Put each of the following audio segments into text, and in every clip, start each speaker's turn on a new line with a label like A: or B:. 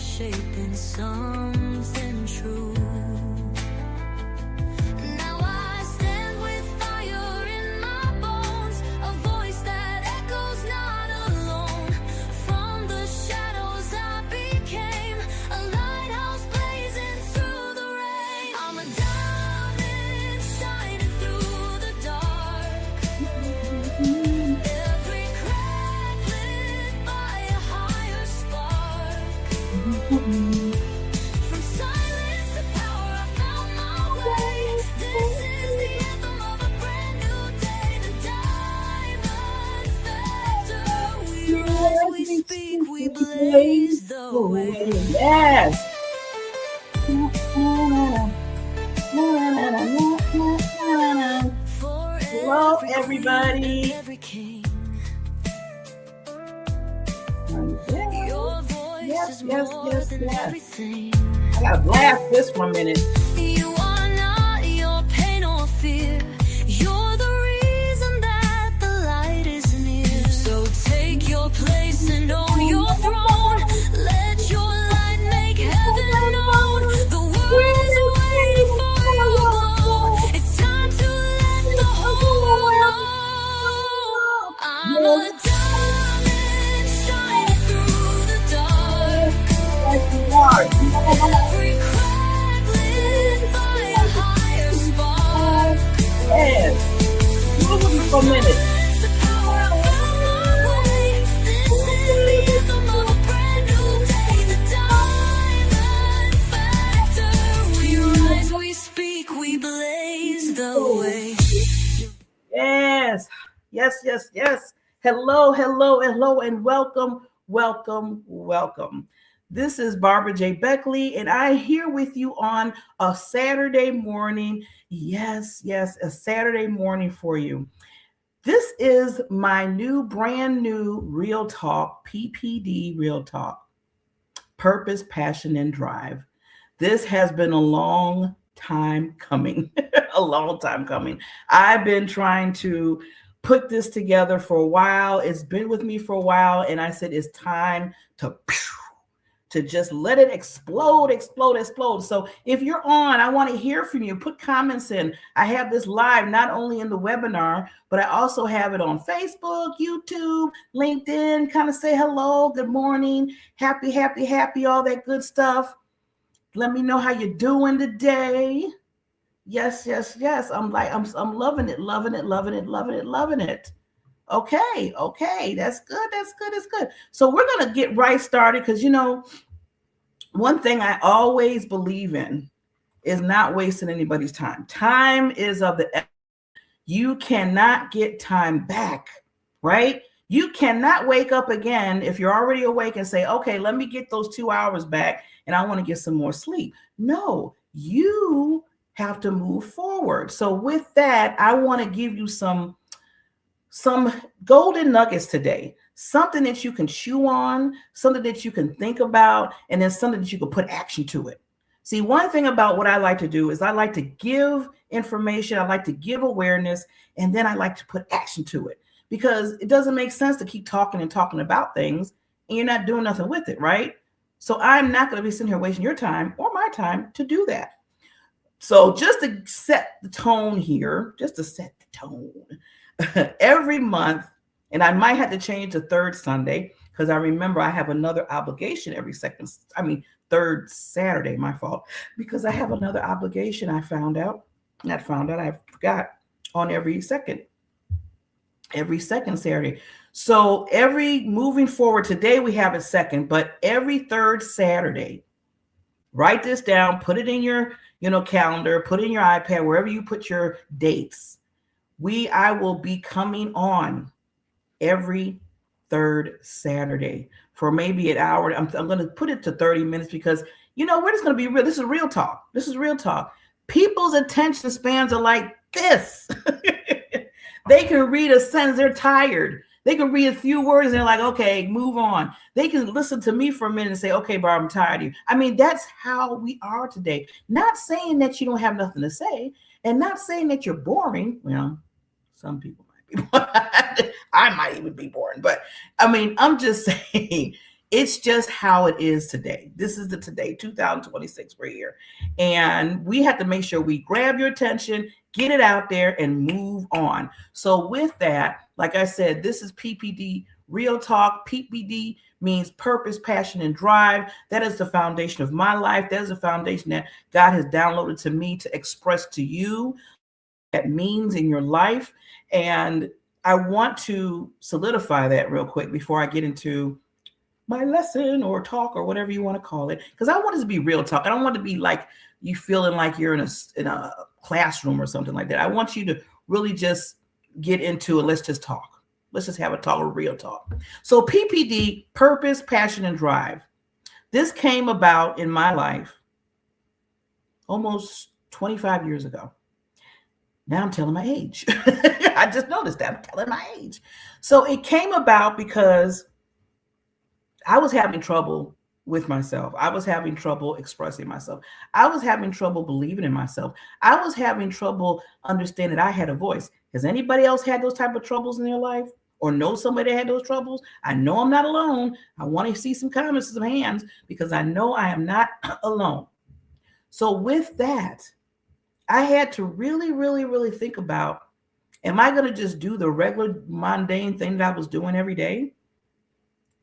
A: shaping something true. Now I stand with fire in my bones, a voice that echoes not alone. From the shadows I became a lighthouse blazing through the rain. I'm a diamond shining through the dark. Every crack lit by a higher spark. From silence to power, I found my way. This is the anthem of a brand new day. The diamond factor. We rise, we speak, we blaze the way.
B: Yes.
A: For
B: Hello,
A: every queen
B: everybody.
A: and every king, your voice
B: Yes,
A: is
B: yes,
A: more
B: yes,
A: than
B: yes.
A: everything.
B: I gotta blast this 1 minute.
A: You are not your pain or fear. You're the reason that the light is near. So take your place and own your throne. Let your light make heaven known. The world is waiting for your glow. It's time to let the whole world know. I'm a diamond shining through the dark. Every crack lit by a higher spark.
B: Yes. Move with me for a minute.
A: It's the power I found my way. This is the anthem of a brand new day. The diamond factor. We rise, we speak, we blaze the way.
B: Yes. Yes, yes, yes. Hello, hello, hello, and welcome, welcome, welcome. This is Barbara J. Beckley, and I'm here with you on a Saturday morning. Yes, yes, a Saturday morning for you. This is my brand new Real Talk, PPD Real Talk, Purpose, Passion, and Drive. This has been a long time coming, a long time coming. I've been trying to put this together for a while. It's been with me for a while, and I said it's time to just let it explode, explode, explode. So if you're on, I want to hear from you. Put comments in. I have this live not only in the webinar, but I also have it on Facebook, YouTube, LinkedIn. Kind of say hello, good morning, happy, happy, happy, all that good stuff. Let me know how you're doing today. Yes, yes, yes. I'm loving it, loving it, loving it, loving it, loving it. Okay, okay, that's good, that's good, that's good. So we're gonna get right started because one thing I always believe in is not wasting anybody's time. Time is of the essence. You cannot get time back, right? You cannot wake up again if you're already awake and say, okay, let me get those 2 hours back and I want to get some more sleep. No, you have to move forward. So with that, I want to give you some golden nuggets today, something that you can chew on, something that you can think about, and then something that you can put action to it. See, one thing about what I like to do is I like to give information, I like to give awareness, and then I like to put action to it because it doesn't make sense to keep talking and talking about things and you're not doing nothing with it, right? So I'm not going to be sitting here wasting your time or my time to do that. So just to set the tone here, every month, and I might have to change the third Sunday because I remember I have another obligation third Saturday, my fault, because I have another obligation I forgot on every second Saturday. So moving forward, today we have it second, but every third Saturday, write this down, put it in your calendar, put it in your iPad, wherever you put your dates. I will be coming on every third Saturday for maybe an hour. I'm going to put it to 30 minutes because, we're just going to be real. This is real talk. This is real talk. People's attention spans are like this. They can read a sentence. They're tired. They can read a few words and they're like, okay, move on. They can listen to me for a minute and say, okay, Barb, I'm tired of you. I mean, that's how we are today. Not saying that you don't have nothing to say and not saying that you're boring. Well, some people might be boring. I might even be boring. But I mean, I'm just saying, It's just how it is today. This is the today, 2026, we're here. And we have to make sure we grab your attention, get it out there, and move on. So with that, like I said, this is PPD Real Talk. PPD means purpose, passion, and drive. That is the foundation of my life. That is the foundation that God has downloaded to me to express to you that means in your life. And I want to solidify that real quick before I get into my lesson or talk or whatever you want to call it, because I want it to be real talk. I don't want to be like you feeling like you're in a classroom or something like that. I want you to really just get into it. Let's just talk. Let's just have a talk, a real talk. So PPD, purpose, passion, and drive. This came about in my life almost 25 years ago. Now I'm telling my age. I just noticed that I'm telling my age. So it came about because I was having trouble with myself. I was having trouble expressing myself. I was having trouble believing in myself. I was having trouble understanding that I had a voice. Has anybody else had those type of troubles in their life or know somebody that had those troubles? I know I'm not alone. I want to see some comments, some hands, because I know I am not alone. So with that, I had to really, really, really think about, am I going to just do the regular mundane thing that I was doing every day?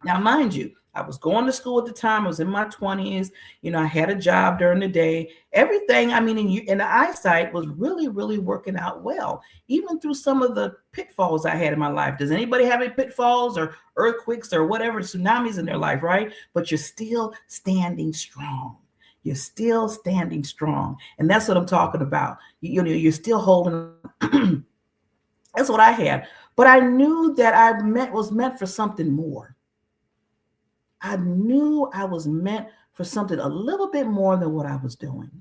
B: Now, mind you, I was going to school at the time. I was in my 20s. I had a job during the day. Everything, in the eyesight was really, really working out well, even through some of the pitfalls I had in my life. Does anybody have any pitfalls or earthquakes or whatever, tsunamis in their life, right? But you're still standing strong. You're still standing strong. And that's what I'm talking about. You're still holding. That's what I had. But I knew that I was meant for something more. I knew I was meant for something a little bit more than what I was doing.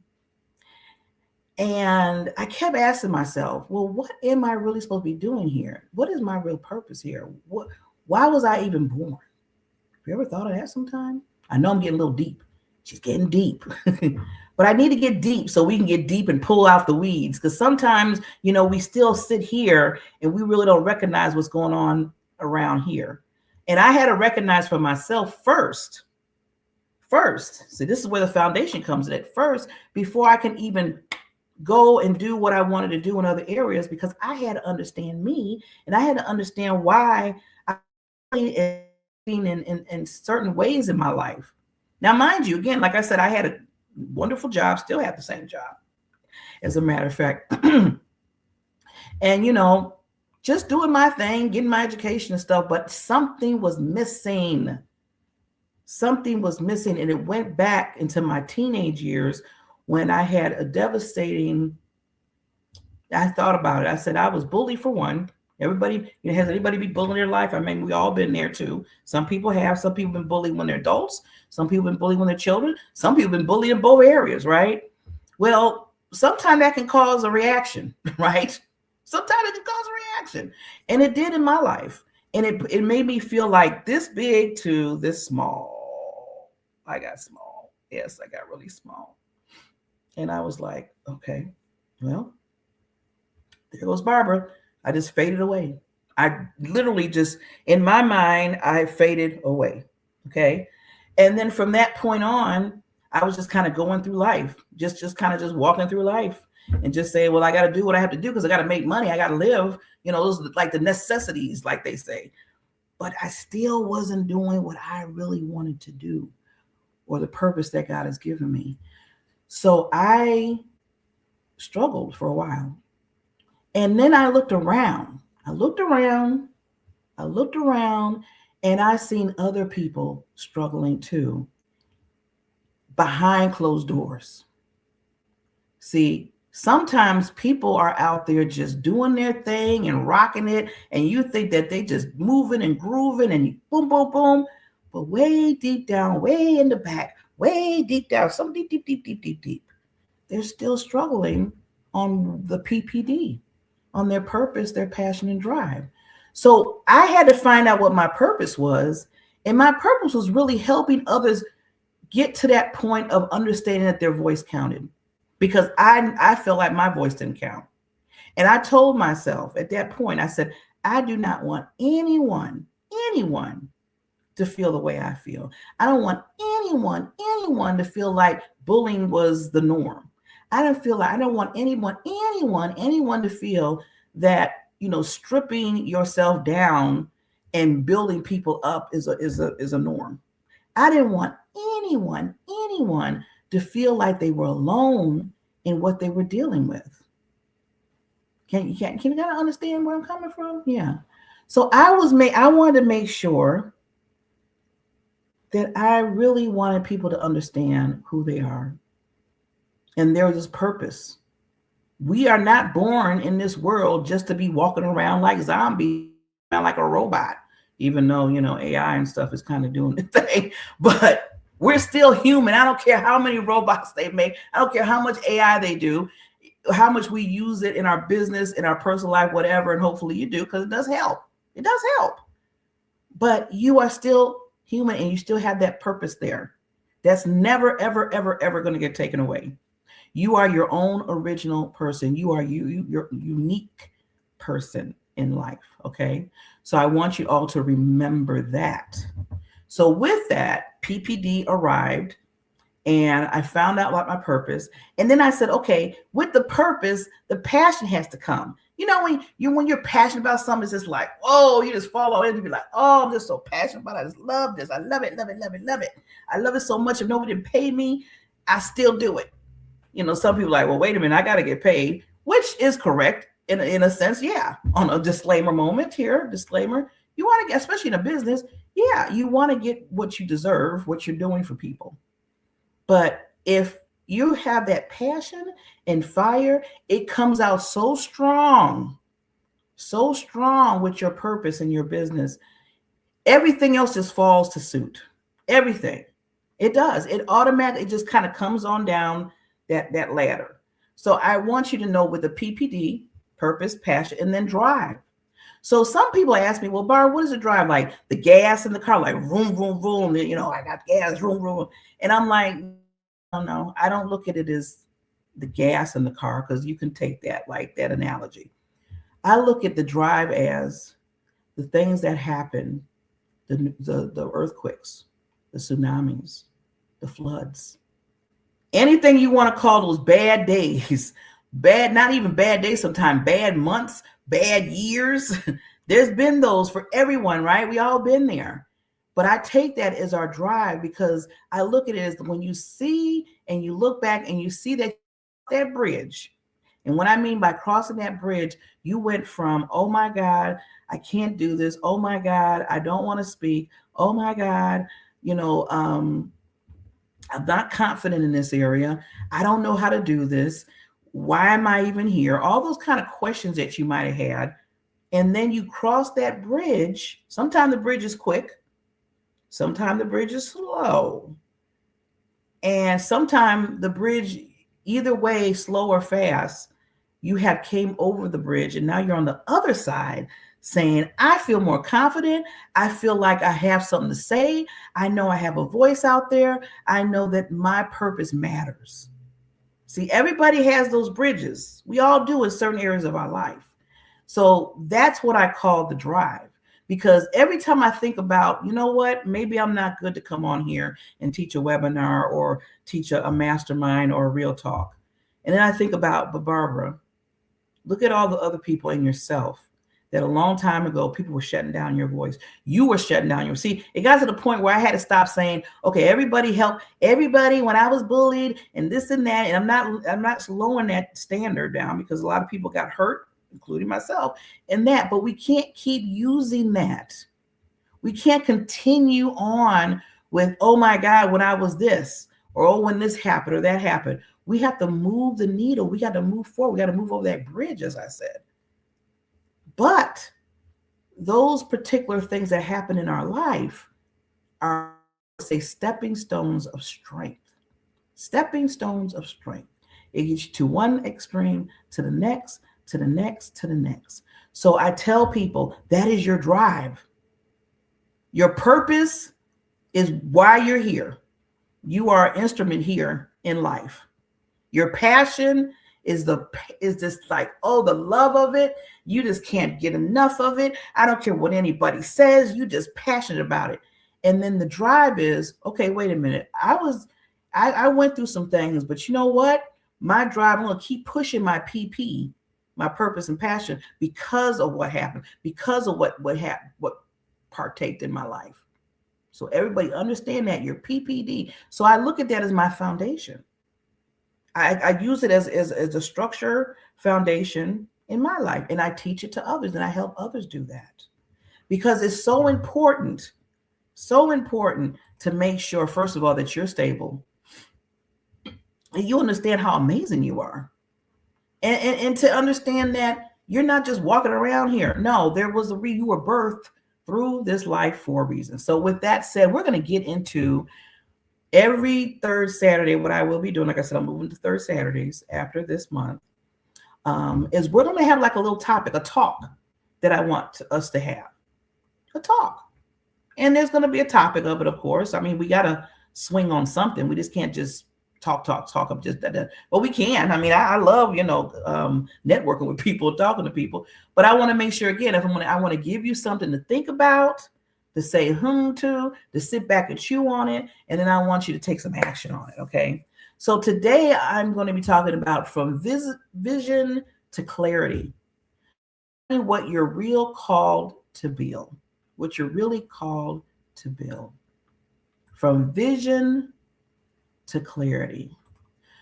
B: And I kept asking myself, well, what am I really supposed to be doing here? What is my real purpose here? Why was I even born? Have you ever thought of that sometime? I know I'm getting a little deep. She's getting deep. But I need to get deep so we can get deep and pull out the weeds. Because sometimes, we still sit here and we really don't recognize what's going on around here. And I had to recognize for myself first. See, this is where the foundation comes in at first, before I can even go and do what I wanted to do in other areas, because I had to understand me, and I had to understand why I in certain ways in my life. Now, mind you, again, like I said, I had a wonderful job, still have the same job, as a matter of fact. And, just doing my thing, getting my education and stuff, but something was missing. Something was missing, and it went back into my teenage years when I had a devastating, I thought about it. I said, I was bullied for one. Everybody, has anybody been bullied in their life? We all been there too. Some people have. Some people been bullied when they're adults. Some people been bullied when they're children. Some people been bullied in both areas, right? Well, sometimes that can cause a reaction, right? Sometimes it can cause a reaction. And it did in my life. And it made me feel like this big to this small. I got small. Yes, I got really small. And I was like, okay, well, there goes Barbara. I just faded away. I literally just, in my mind, I faded away. Okay. And then from that point on, I was just kind of going through life, just walking through life. And just say, well, I got to do what I have to do because I got to make money. I got to live. Those are like the necessities, like they say. But I still wasn't doing what I really wanted to do, or the purpose that God has given me. So I struggled for a while. And then I looked around. And I seen other people struggling too, behind closed doors. See, sometimes people are out there just doing their thing and rocking it, and you think that they just moving and grooving and boom, boom, boom. But way deep down, way in the back, way deep down, some deep, they're still struggling on the PPD, on their purpose, their passion and drive. So I had to find out what my purpose was. And my purpose was really helping others get to that point of understanding that their voice counted. Because I felt like my voice didn't count. And I told myself at that point, I said, I do not want anyone to feel the way I feel. I don't want anyone to feel like bullying was the norm. I don't want anyone to feel that, stripping yourself down and building people up is a norm. I didn't want anyone to feel like they were alone in what they were dealing with. Can you kind of understand where I'm coming from? Yeah. So I wanted to make sure that I really wanted people to understand who they are. And there is purpose. We are not born in this world just to be walking around like zombies, like a robot, even though, AI and stuff is kind of doing the thing. But we're still human. I don't care how many robots they make. I don't care how much AI they do, how much we use it in our business, in our personal life, whatever. And hopefully you do, because it does help. It does help. But you are still human and you still have that purpose there. That's never, ever, ever, ever going to get taken away. You are your own original person. You are you're a unique person in life. Okay. So I want you all to remember that. So with that, PPD arrived and I found out about my purpose. And then I said, okay, with the purpose, the passion has to come. When you're passionate about something, it's just like, oh, you just fall in and be like, oh, I'm just so passionate about it. I just love this. I love it, love it, love it, love it. I love it so much. If nobody didn't pay me, I still do it. Some people are like, well, wait a minute, I got to get paid, which is correct in a sense. Yeah. On a disclaimer moment here, disclaimer, you want to get, especially in a business. Yeah. You want to get what you deserve, what you're doing for people. But if you have that passion and fire, it comes out so strong with your purpose and your business. Everything else just falls to suit. Everything. It does. It automatically just kind of comes on down that ladder. So I want you to know with the PPD, purpose, passion, and then drive. So some people ask me, well, Barb, what is the drive like? The gas in the car, like vroom, vroom, vroom. I got gas, vroom, vroom. And I'm like, no, I don't look at it as the gas in the car, because you can take that, like that analogy. I look at the drive as the things that happen, the earthquakes, the tsunamis, the floods, anything you want to call those bad days, not even bad days, sometimes bad months, bad years. There's been those for everyone, right? We all been there. But I take that as our drive, because I look at it as when you see and you look back and you see that bridge. And what I mean by crossing that bridge, you went from, oh my God, I can't do this. Oh my God, I don't want to speak. Oh my God, I'm not confident in this area. I don't know how to do this. Why am I even here? All those kind of questions that you might have had. And then you cross that bridge. Sometimes the bridge is quick. Sometimes the bridge is slow. And sometimes the bridge, either way, slow or fast, you have came over the bridge and now you're on the other side saying, I feel more confident. I feel like I have something to say. I know I have a voice out there. I know that my purpose matters. See, everybody has those bridges. We all do in certain areas of our life. So that's what I call the drive. Because every time I think about, maybe I'm not good to come on here and teach a webinar or teach a mastermind or a real talk. And then I think about, but Barbara, look at all the other people in yourself that a long time ago, people were shutting down your voice. You were shutting down see, it got to the point where I had to stop saying, okay, everybody help everybody when I was bullied and this and that. And I'm not lowering that standard down, because a lot of people got hurt, including myself, and that, but we can't keep using that. We can't continue on with, oh my God, when I was this, or oh, when this happened or that happened. We have to move the needle. We got to move forward. We got to move over that bridge, as I said. But those particular things that happen in our life are, say, stepping stones of strength. Stepping stones of strength. It gets you to one extreme, to the next, to the next, to the next. So I tell people that is your drive. Your purpose is why you're here. You are an instrument here in life. Your passion is just like, oh, the love of it. You just can't get enough of it. I don't care what anybody says. You just passionate about it. And then the drive is, okay, wait a minute. I went through some things, but you know what? My drive, I'm going to keep pushing my PP, my purpose and passion, because of what happened, because of what happened, what partaked in my life. So everybody understand that your PPD. So I look at that as my foundation. I use it as a structure foundation in my life, and I teach it to others, and I help others do that because it's so important to make sure, first of all, that you're stable and you understand how amazing you are, and to understand that you're not just walking around here. No, there was you were birthed through this life for a reason. So with that said, we're going to get into every third Saturday. What I will be doing, like I said, I'm moving to third Saturdays after this month, is we're going to have like a little topic, a talk that I want us to have, a talk. And there's going to be a topic of it, of course. I mean, we got to swing on something. We just can't just talk up just that. Well, we can. I mean, I love, networking with people, talking to people. But I want to make sure, again, I want to give you something to think about, to say to sit back and chew on it. And then I want you to take some action on it, okay? So today I'm going to be talking about from vision to clarity, what you're real called to build. What you're really called to build, from vision to clarity.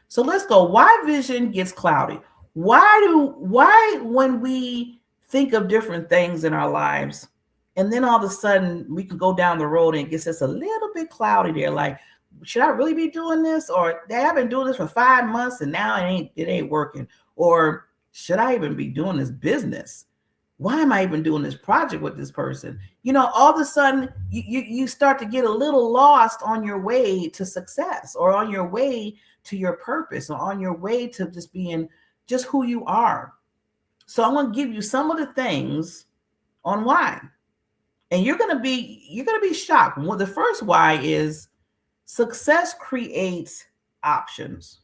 B: So let's go. Why vision gets cloudy? Why when we think of different things in our lives, and then all of a sudden we can go down the road and it gets us a little bit cloudy there, like, should I really be doing this? Or I've been doing this for 5 months and now it ain't working. Or should I even be doing this business? Why am I even doing this project with this person? All of a sudden you start to get a little lost on your way to success, or on your way to your purpose, or on your way to just being just who you are. So I'm going to give you some of the things on why. And you're going to be shocked. Well, the first why is success creates options.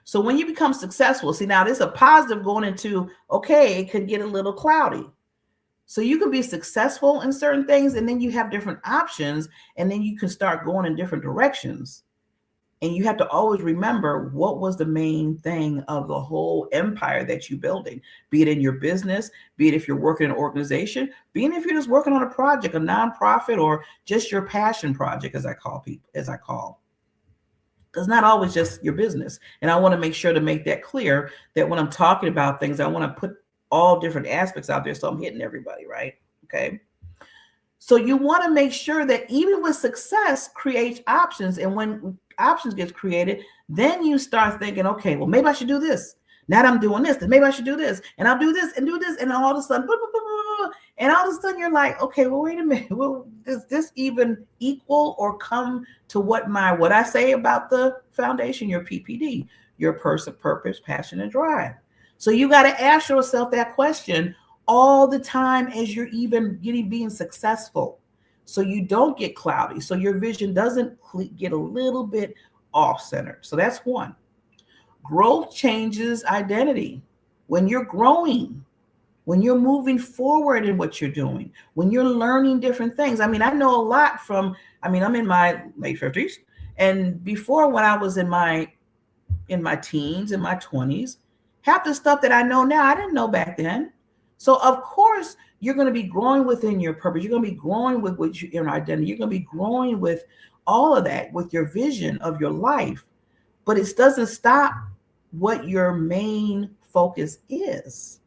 B: So when you become successful, see, now there's a positive going into, okay, it could get a little cloudy. So you can be successful in certain things, and then you have different options, and then you can start going in different directions. And you have to always remember what was the main thing of the whole empire that you're building, be it in your business, be it if you're working in an organization, be it if you're just working on a project, a nonprofit, or just your passion project, as I call. It's not always just your business. And I want to make sure to make that clear, that when I'm talking about things, I want to put all different aspects out there so I'm hitting everybody, right? Okay. So you want to make sure that even with success creates options. And when options gets created, then you start thinking, okay, well, maybe I should do this. Now that I'm doing this, then maybe I should do this. And I'll do this. And all of a sudden, and all of a sudden you're like, okay, well, wait a minute. Well, does this even equal or come to what I say about the foundation, your PPD, your person, purpose, passion, and drive? So you got to ask yourself that question all the time as you're even being successful, so you don't get cloudy, so your vision doesn't get a little bit off center. So that's one. Growth changes identity. When you're growing, when you're moving forward in what you're doing, when you're learning different things. I mean, I know a lot I'm in my late 50s, and before, when I was in my teens, in my 20s, half the stuff that I know now, I didn't know back then. So of course, you're going to be growing within your purpose. You're going to be growing with your identity. You're going to be growing with all of that, with your vision of your life. But it doesn't stop what your main focus is.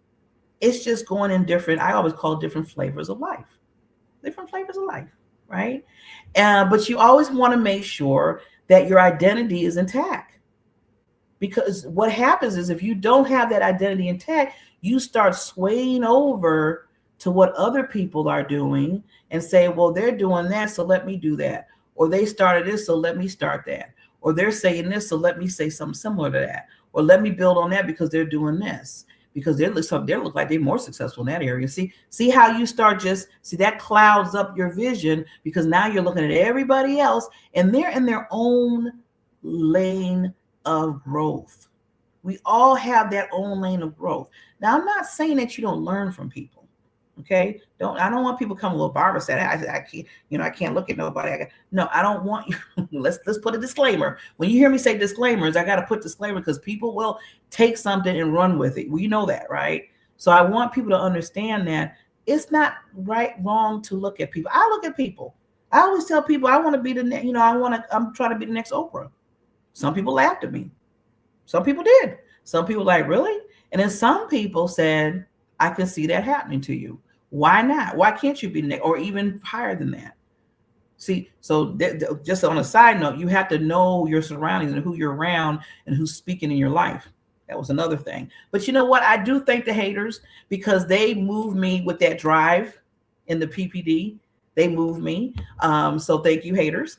B: It's just going in different, I always call it different flavors of life. Different flavors of life, right? But you always want to make sure that your identity is intact. Because what happens is, if you don't have that identity intact, you start swaying over to what other people are doing and say, well, they're doing that, so let me do that. Or they started this, so let me start that. Or they're saying this, so let me say something similar to that. Or let me build on that because they're doing this. Because they look like they're more successful in that area. See how you start that clouds up your vision, because now you're looking at everybody else and they're in their own lane of growth. We all have that own lane of growth. Now, I'm not saying that you don't learn from people. Okay, I don't want people coming. Well, Barbara said I can't, I can't look at nobody. No, I don't want you. let's put a disclaimer. When you hear me say disclaimers, I got to put disclaimer because people will take something and run with it. We know that, right? So I want people to understand that it's not wrong to look at people. I look at people. I always tell people I want to be the next. I'm trying to be the next Oprah. Some people laughed at me. Some people did. Some people like, really? And then some people said, I can see that happening to you. Why not? Why can't you be the next, or even higher than that? See, so just on a side note, you have to know your surroundings and who you're around and who's speaking in your life. That was another thing. But you know what? I do thank the haters because they moved me with that drive in the PPD. They moved me. So thank you, haters,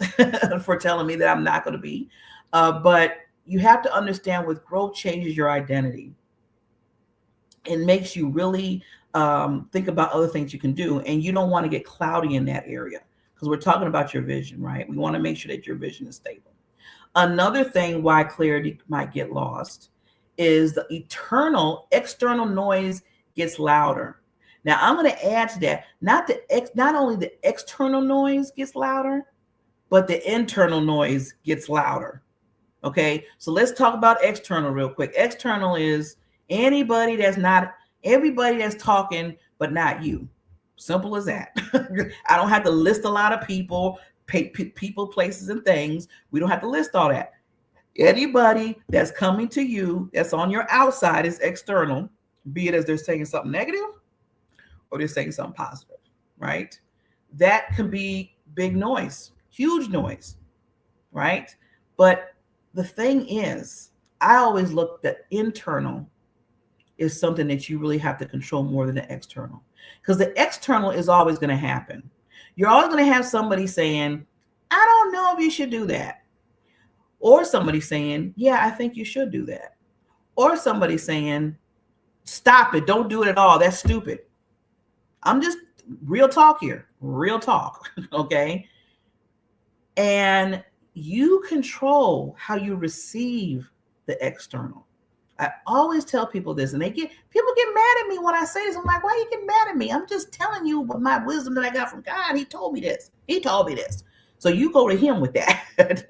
B: for telling me that I'm not going to be. But you have to understand with growth changes your identity. It makes you really think about other things you can do. And you don't want to get cloudy in that area because we're talking about your vision, right? We want to make sure that your vision is stable. Another thing why clarity might get lost is the external noise gets louder. Now I'm going to add to that, not only the external noise gets louder, but the internal noise gets louder. Okay, so let's talk about external real quick. External is everybody that's talking, but not you. Simple as that. I don't have to list a lot of people, places, and things. We don't have to list all that. Anybody that's coming to you, that's on your outside, is external, be it as they're saying something negative or they're saying something positive, right? That can be big noise, huge noise, right? But the thing is, I always look at internal is something that you really have to control more than the external. Because the external is always going to happen. You're always going to have somebody saying, I don't know if you should do that. Or somebody saying, yeah, I think you should do that. Or somebody saying, stop it. Don't do it at all. That's stupid. I'm just real talk here. Real talk. Okay. And you control how you receive the external. I always tell people this, and people get mad at me when I say this. I'm like, why you get mad at me? I'm just telling you what my wisdom that I got from God. He told me this. So you go to him with that.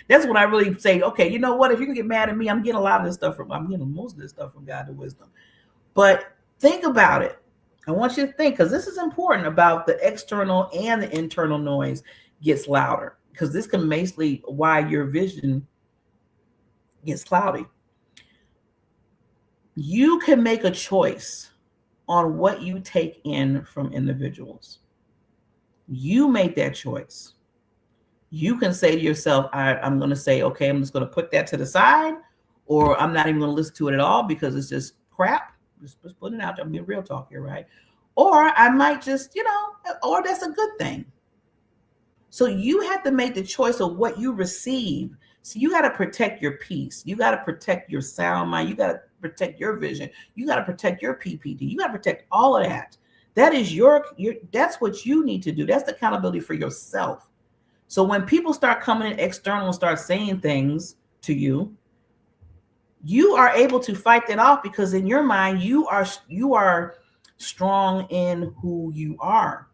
B: That's when I really say, okay, you know what? If you can get mad at me, I'm getting most of this stuff from God, the wisdom. But think about it. I want you to think, because this is important about the external and the internal noise gets louder, because this can basically why your vision gets cloudy. You can make a choice on what you take in from individuals. You make that choice. You can say to yourself, I'm going to say, okay, I'm just going to put that to the side, or I'm not even going to listen to it at all because it's just crap. Just putting it out there. I'm being real talk here, right? Or I might just, or that's a good thing. So you have to make the choice of what you receive. So you got to protect your peace. You got to protect your sound mind. You got to protect your vision. You got to protect your PPD. You got to protect all of that. That is that's what you need to do. That's the accountability for yourself. So when people start coming in external and start saying things to you, you are able to fight that off because in your mind, you are strong in who you are.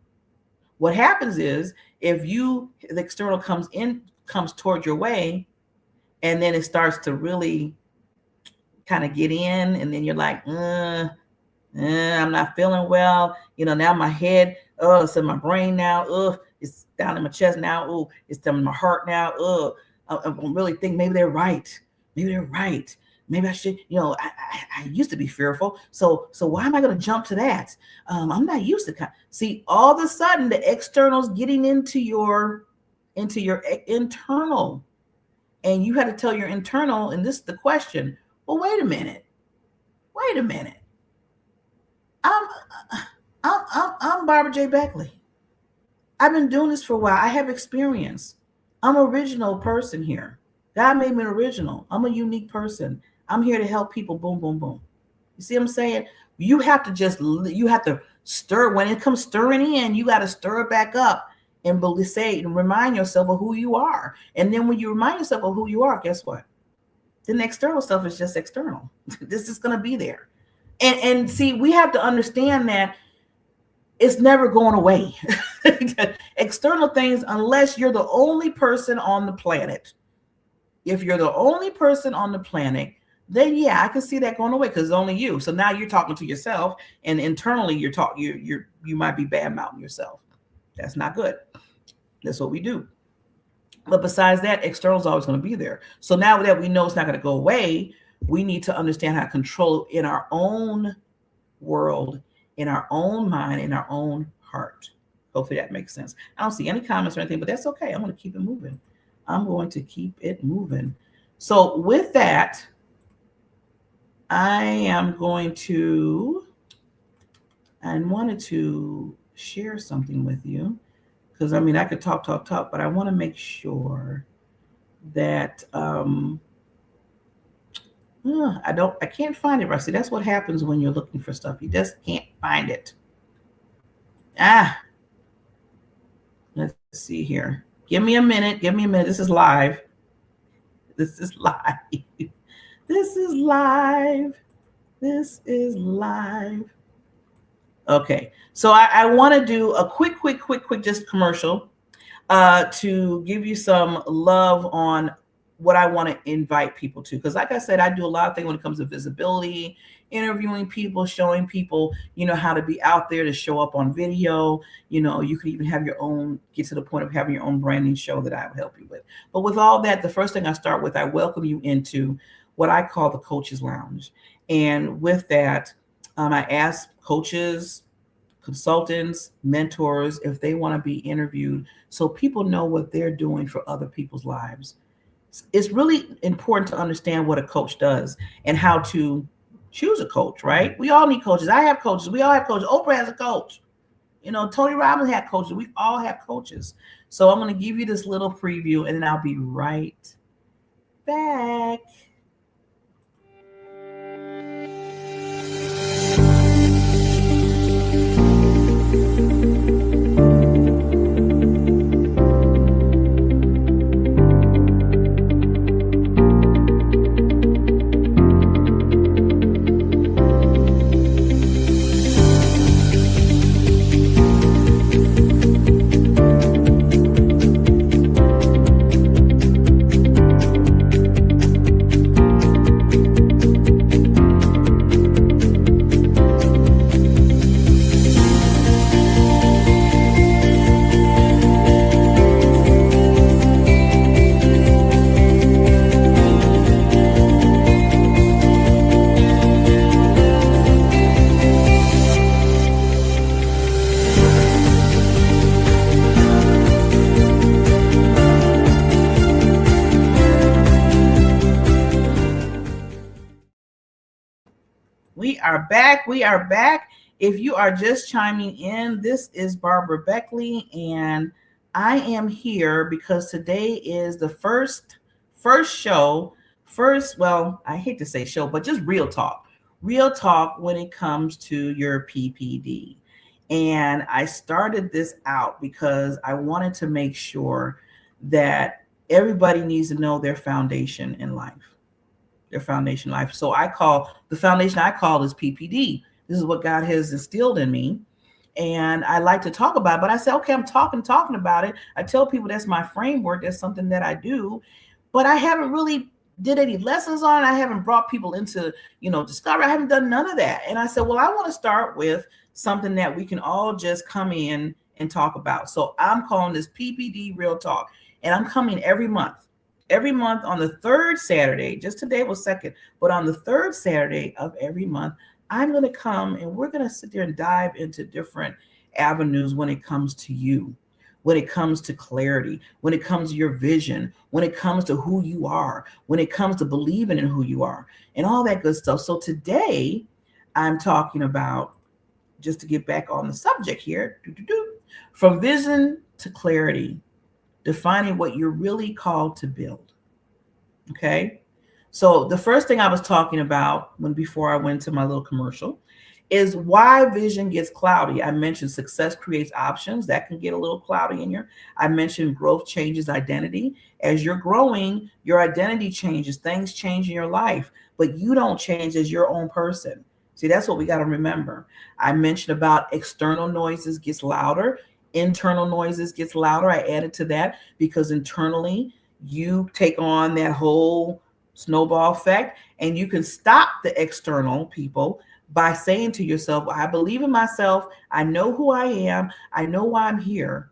B: What happens is if the external comes toward your way, and then it starts to really kind of get in, and then you're like, I'm not feeling well. Now my head, it's in my brain now. It's down in my chest now. It's down in my heart now. I'm really thinking maybe they're right. Maybe I should, I used to be fearful. So why am I going to jump to that? I'm not used to see all of a sudden the externals getting into your internal, and you had to tell your internal. And this is the question. Well, wait a minute. I'm Barbara J. Beckley. I've been doing this for a while. I have experience. I'm an original person here. God made me an original. I'm a unique person. I'm here to help people. Boom, boom, boom. You see what I'm saying? You have to stir. When it comes stirring in, you got to stir it back up and remind yourself of who you are. And then when you remind yourself of who you are, guess what? Then the external stuff is just external. This is going to be there. And see, we have to understand that it's never going away. External things, unless you're the only person on the planet. If you're the only person on the planet, then yeah, I can see that going away because it's only you. So now you're talking to yourself, and internally you might be bad mouthing yourself. That's not good. That's what we do. But besides that, external is always going to be there. So now that we know it's not going to go away, we need to understand how to control it in our own world, in our own mind, in our own heart. Hopefully that makes sense. I don't see any comments or anything, but that's okay. I'm going to keep it moving. I'm going to keep it moving. So with that, I wanted to share something with you, because I mean, I could talk, but I want to make sure that I can't find it, Rusty. That's what happens when you're looking for stuff. You just can't find it. Let's see here. Give me a minute. This is live. This is live. Okay. So I want to do a quick just commercial to give you some love on what I want to invite people to. Because like I said, I do a lot of things when it comes to visibility, interviewing people, showing people, how to be out there, to show up on video. You could even have get to the point of having your own branding show that I would help you with. But with all that, the first thing I start with, I welcome you into what I call the Coaches Lounge. And with that, I ask coaches, consultants, mentors, if they want to be interviewed so people know what they're doing for other people's lives. It's really important to understand what a coach does and how to choose a coach, right? We all need coaches. I have coaches. We all have coaches. Oprah has a coach. Tony Robbins had coaches. We all have coaches. So I'm going to give you this little preview, and then I'll be right back. We are back. If you are just chiming in, this is Barbara Beckley, and I am here because today is the first show. Well, I hate to say show, but just real talk when it comes to your PPD. And I started this out because I wanted to make sure that everybody needs to know their foundation in life. So the foundation I call is PPD. This is what God has instilled in me. And I like to talk about it, but I say, okay, I'm talking about it. I tell people that's my framework. That's something that I do, but I haven't really did any lessons on it. I haven't brought people into, discovery. I haven't done none of that. And I said, well, I want to start with something that we can all just come in and talk about. So I'm calling this PPD Real Talk, and I'm coming every month on the third Saturday. Just today was second, but on the third Saturday of every month, I'm going to come and we're going to sit there and dive into different avenues when it comes to you, when it comes to clarity, when it comes to your vision, when it comes to who you are, when it comes to believing in who you are, and all that good stuff. So today I'm talking about, just to get back on the subject here, from vision to clarity, defining what you're really called to build. Okay. So the first thing I was talking about before I went to my little commercial is why vision gets cloudy. I mentioned success creates options. That can get a little cloudy in here. I mentioned growth changes identity. As you're growing, your identity changes. Things change in your life, but you don't change as your own person. See, that's what we got to remember. I mentioned about external noises gets louder, internal noises gets louder. I added to that because internally you take on that whole snowball effect, and you can stop the external people by saying to yourself, I believe in myself. I know who I am. I know why I'm here.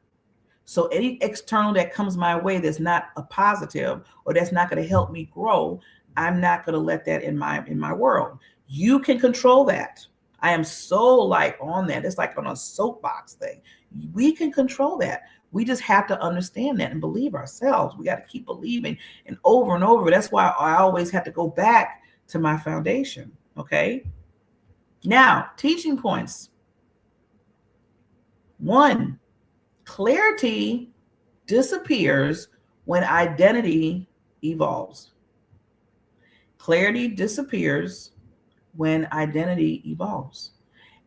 B: So any external that comes my way that's not a positive or that's not going to help me grow, I'm not going to let that in my world. You can control that. I am so like on that. It's like on a soapbox thing. We can control that. We just have to understand that and believe ourselves. We got to keep believing and over. That's why I always have to go back to my foundation. Okay. Now, teaching points. 1, clarity disappears when identity evolves. Clarity disappears when identity evolves.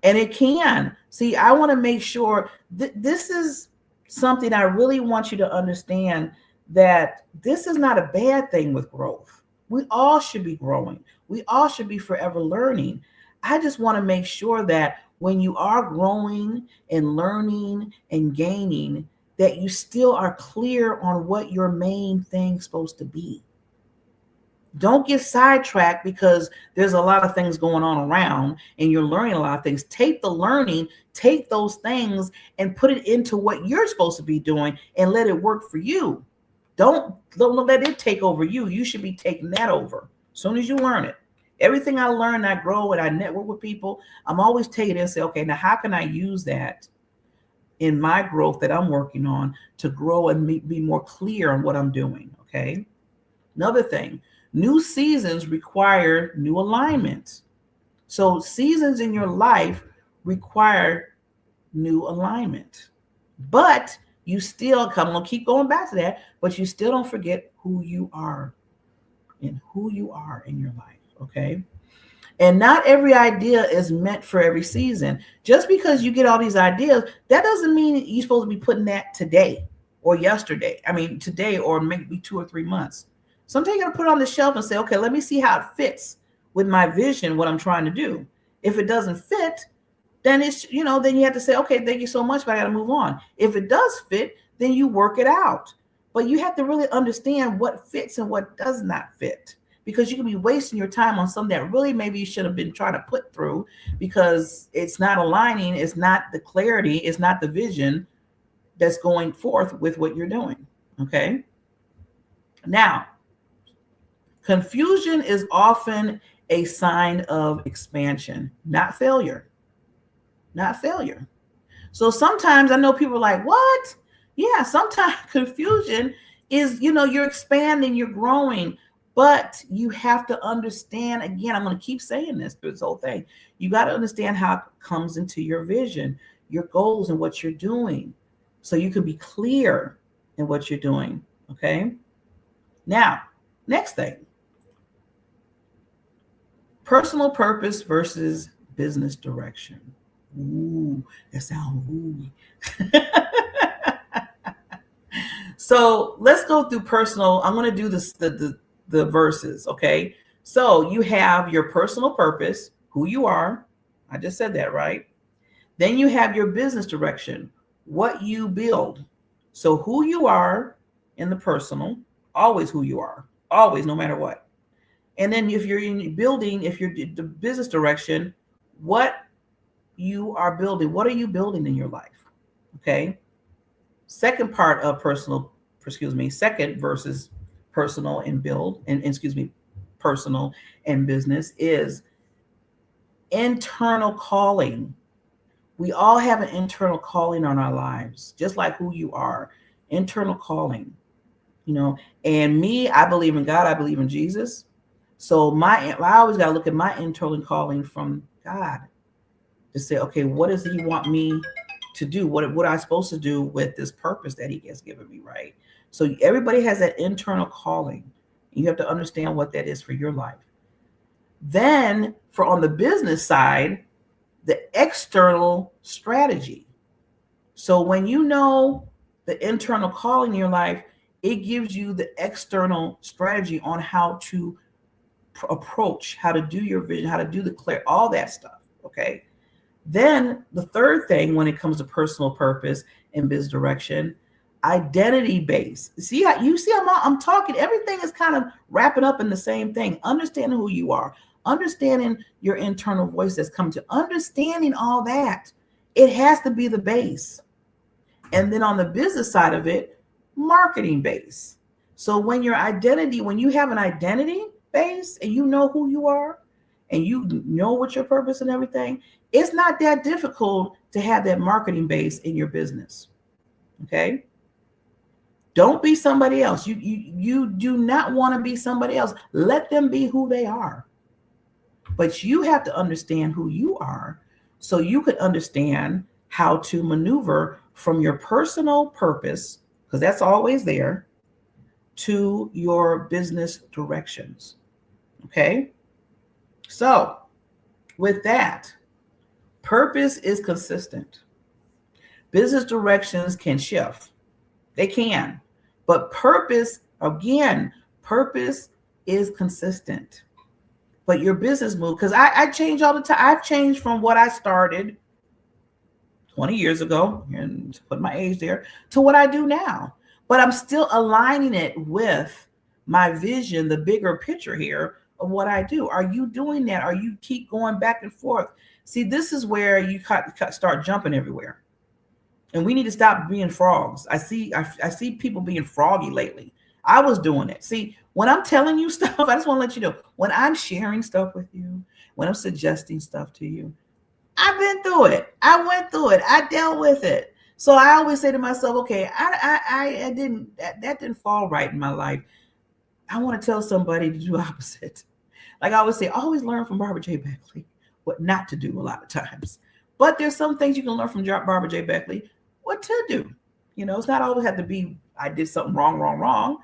B: And it can. See, I want to make sure this is something I really want you to understand, that this is not a bad thing with growth. We all should be growing. We all should be forever learning. I just want to make sure that when you are growing and learning and gaining, that you still are clear on what your main thing's supposed to be. Don't get sidetracked because there's a lot of things going on around and you're learning a lot of things. Take the learning, take those things and put it into what you're supposed to be doing and let it work for you. Don't let it take over you. You should be taking that over as soon as you learn it. Everything I learn, I grow, and I network with people, I'm always taking it and say, okay, now how can I use that in my growth that I'm working on to grow and be more clear on what I'm doing, okay? Another thing, new seasons require new alignment. So seasons in your life require new alignment. But you still, I'm going to keep going back to that, but you still don't forget who you are and who you are in your life, okay? And not every idea is meant for every season. Just because you get all these ideas, that doesn't mean you're supposed to be putting that today or yesterday. I mean, today or maybe 2 or 3 months. Sometimes you got to put it on the shelf and say, okay, let me see how it fits with my vision, what I'm trying to do. If it doesn't fit, then it's, then you have to say, okay, thank you so much, but I got to move on. If it does fit, then you work it out. But you have to really understand what fits and what does not fit, because you can be wasting your time on something that really maybe you should have been trying to put through because it's not aligning, it's not the clarity, it's not the vision that's going forth with what you're doing, okay? Now, confusion is often a sign of expansion, not failure. Not failure. So sometimes I know people are like, what? Yeah, sometimes confusion is, you're expanding, you're growing, but you have to understand, again, I'm going to keep saying this through this whole thing. You got to understand how it comes into your vision, your goals, and what you're doing, so you can be clear in what you're doing, okay? Now, next thing, personal purpose versus business direction. Ooh, that sounds ooey. So let's go through personal. I'm going to do this, the verses, okay? So you have your personal purpose, who you are. I just said that, right? Then you have your business direction, what you build. So who you are in the personal, always who you are, always, no matter what. And then if you're in building, if you're the business direction, what you are building, what are you building in your life? Okay. Second part of second versus personal and personal and business is internal calling. We all have an internal calling on our lives, just like who you are, internal calling, and me, I believe in God. I believe in Jesus. So I always got to look at my internal calling from God to say, okay, what does he want me to do? What am I supposed to do with this purpose that he has given me, right? So everybody has that internal calling. You have to understand what that is for your life. Then for on the business side, the external strategy. So when you know the internal calling in your life, it gives you the external strategy on how to approach, how to do your vision, how to do the clear, all that stuff. Okay. Then the third thing when it comes to personal purpose and business direction, identity based. See how you see I'm talking, everything is kind of wrapping up in the same thing. Understanding who you are, understanding your internal voice that's coming to, understanding all that. It has to be the base. And then on the business side of it, marketing base. So when you have an identity base and you know who you are and you know what your purpose and everything, it's not that difficult to have that marketing base in your business. Okay. Don't be somebody else. You do not want to be somebody else. Let them be who they are. But you have to understand who you are so you could understand how to maneuver from your personal purpose, because that's always there, to your business directions. Okay? So, with that, purpose is consistent. Business directions can shift. They can. But purpose, again, purpose is consistent. But your business move, because I change all the time. I've changed from what I started 20 years ago, and to put my age there, to what I do now. But I'm still aligning it with my vision, the bigger picture here of what I do. Are you doing that? Are you keep going back and forth? See, this is where you start jumping everywhere. And we need to stop being frogs. I see people being froggy lately. I was doing it. See, when I'm telling you stuff, I just want to let you know, when I'm sharing stuff with you, when I'm suggesting stuff to you, I've been through it. I went through it. I dealt with it. So I always say to myself, okay, that didn't fall right in my life. I want to tell somebody to do opposite. Like I always say, always learn from Barbara J. Beckley what not to do a lot of times. But there's some things you can learn from Barbara J. Beckley what to do. You know, it's not always have to be I did something wrong,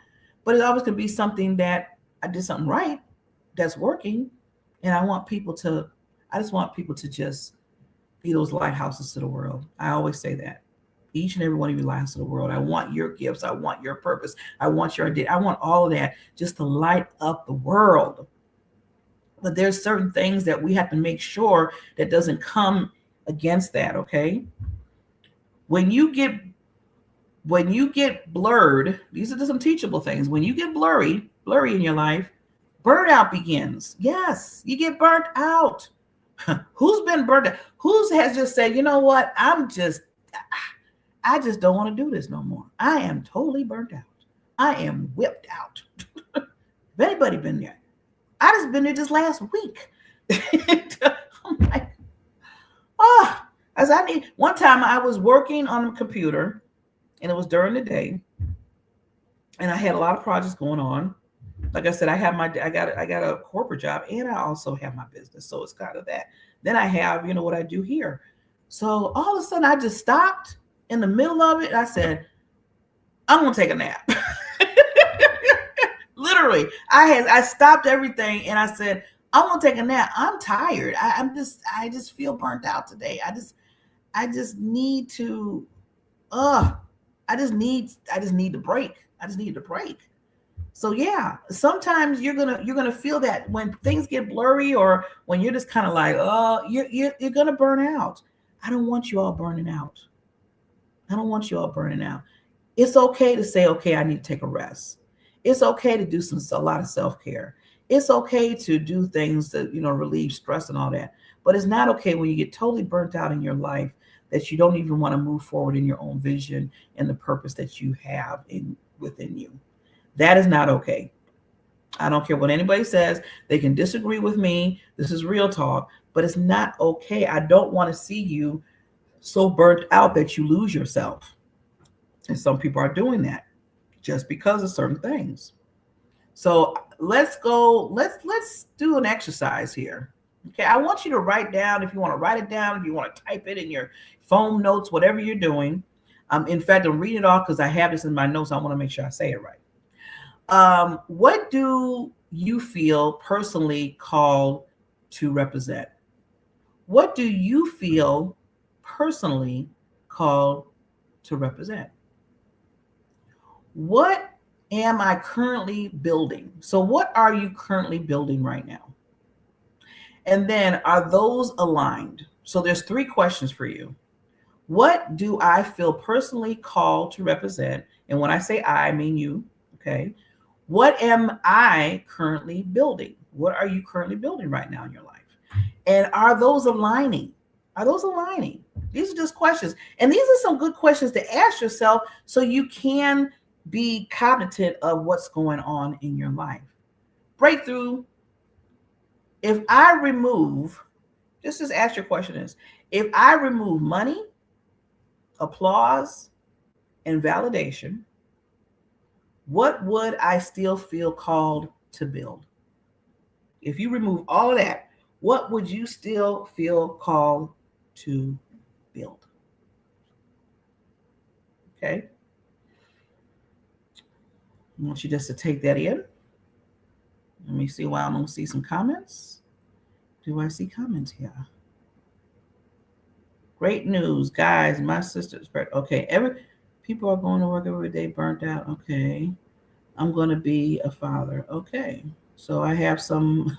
B: but it always can be something that I did something right that's working. And I just want people to just be those lighthouses to the world. I always say that. Each and every one of you lighthouses to the world. I want your gifts. I want your purpose. I want your identity. I want all of that just to light up the world. But there's certain things that we have to make sure that doesn't come against that, okay? When you get blurred, these are just some teachable things. When you get blurry in your life, burnout begins. Yes, you get burnt out. Who's been burnt out? Who has just said, you know what? I just don't want to do this no more. I am totally burnt out. I am whipped out. Have anybody been there? I just been there just last week. I'm like, one time I was working on a computer and it was during the day and I had a lot of projects going on. Like I said, I got a corporate job and I also have my business. So it's kind of that. Then I have, what I do here. So all of a sudden I just stopped in the middle of it. I said, I'm going to take a nap. Literally, I stopped everything and I said, I'm going to take a nap. I'm tired. I just feel burnt out today. I just need to, I just need to break. I just need to break. So yeah, sometimes you're gonna feel that when things get blurry or when you're just kind of like, you're gonna burn out. I don't want you all burning out. It's okay to say, okay, I need to take a rest. It's okay to do a lot of self-care. It's okay to do things that, relieve stress and all that. But it's not okay when you get totally burnt out in your life that you don't even want to move forward in your own vision and the purpose that you have within you. That is not okay. I don't care what anybody says. They can disagree with me. This is real talk, but it's not okay. I don't want to see you so burnt out that you lose yourself. And some people are doing that just because of certain things. So let's do an exercise here. Okay, I want you to write down, if you want to write it down, if you want to type it in your phone notes, whatever you're doing. In fact, I'm reading it off because I have this in my notes. I want to make sure I say it right. What do you feel personally called to represent? What do you feel personally called to represent? What am I currently building? So what are you currently building right now? And then are those aligned? So there's 3 questions for you. What do I feel personally called to represent? And when I say I mean you, okay? What am I currently building? What are you currently building right now in your life? And are those aligning? Are those aligning? These are just questions. And these are some good questions to ask yourself so you can be cognizant of what's going on in your life. Breakthrough. If I remove, just ask your question is, if I remove money, applause, and validation, what would I still feel called to build? If you remove all of that, what would you still feel called to build? Okay. I want you just to take that in. Let me see why I don't see some comments. Do I see comments here? Great news, guys. My sister's birthday. Okay, people are going to work every day burnt out. Okay, I'm going to be a father. Okay, so I have some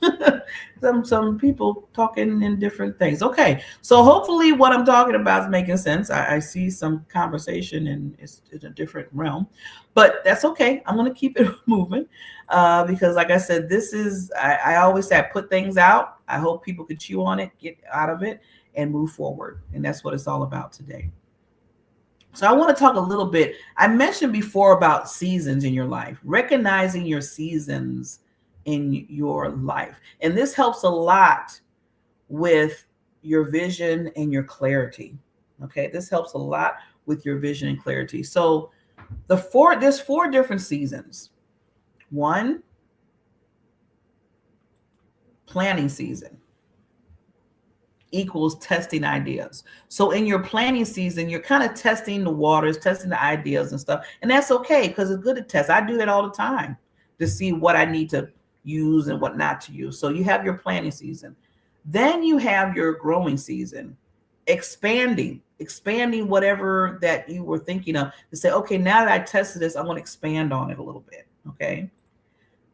B: some people talking in different things. Okay, so hopefully what I'm talking about is making sense. I see some conversation and it's in a different realm, but that's okay. I'm going to keep it moving because, like I said, this is I always say I put things out. I hope people can chew on it, get out of it, and move forward. And that's what it's all about today. So I want to talk a little bit. I mentioned before about seasons in your life, recognizing your seasons in your life. And this helps a lot with your vision and your clarity. Okay, this helps a lot with your vision and clarity. So there's 4 different seasons. 1, planning season equals testing ideas. So in your planning season, you're kind of testing the waters, testing the ideas and stuff. And that's okay because it's good to test. I do that all the time to see what I need to use and what not to use. So you have your planning season. Then you have your growing season, expanding whatever that you were thinking of to say, okay, now that I tested this, I want to expand on it a little bit. Okay.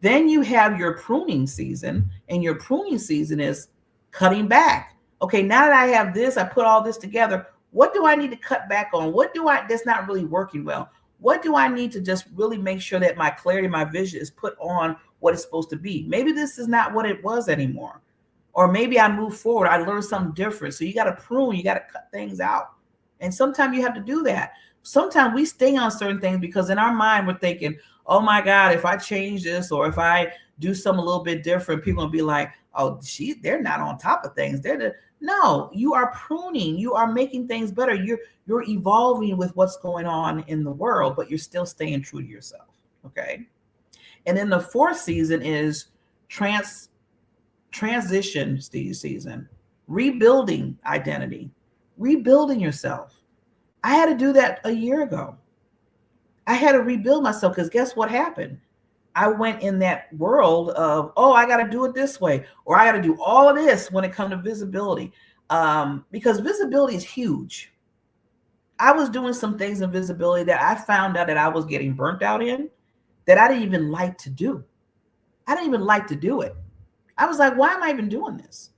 B: Then you have your pruning season, and your pruning season is cutting back. Okay, now that I have this, I put all this together. What do I need to cut back on? That's not really working well? What do I need to just really make sure that my clarity, my vision is put on what it's supposed to be? Maybe this is not what it was anymore. Or maybe I move forward, I learned something different. So you got to prune, you got to cut things out. And sometimes you have to do that. Sometimes we stay on certain things because in our mind, we're thinking, oh my God, if I change this or if I do something a little bit different, people will be like, oh, they're not on top of things. No, you are pruning. You are making things better. You're evolving with what's going on in the world, but you're still staying true to yourself. Okay. And then the 4th season is transition season, rebuilding identity, rebuilding yourself. I had to do that a year ago. I had to rebuild myself because guess what happened? I went in that world of, oh, I got to do it this way, or I got to do all of this when it comes to visibility, because visibility is huge. I was doing some things in visibility that I found out that I was getting burnt out in that I didn't even like to do. I didn't even like to do it. I was like, why am I even doing this?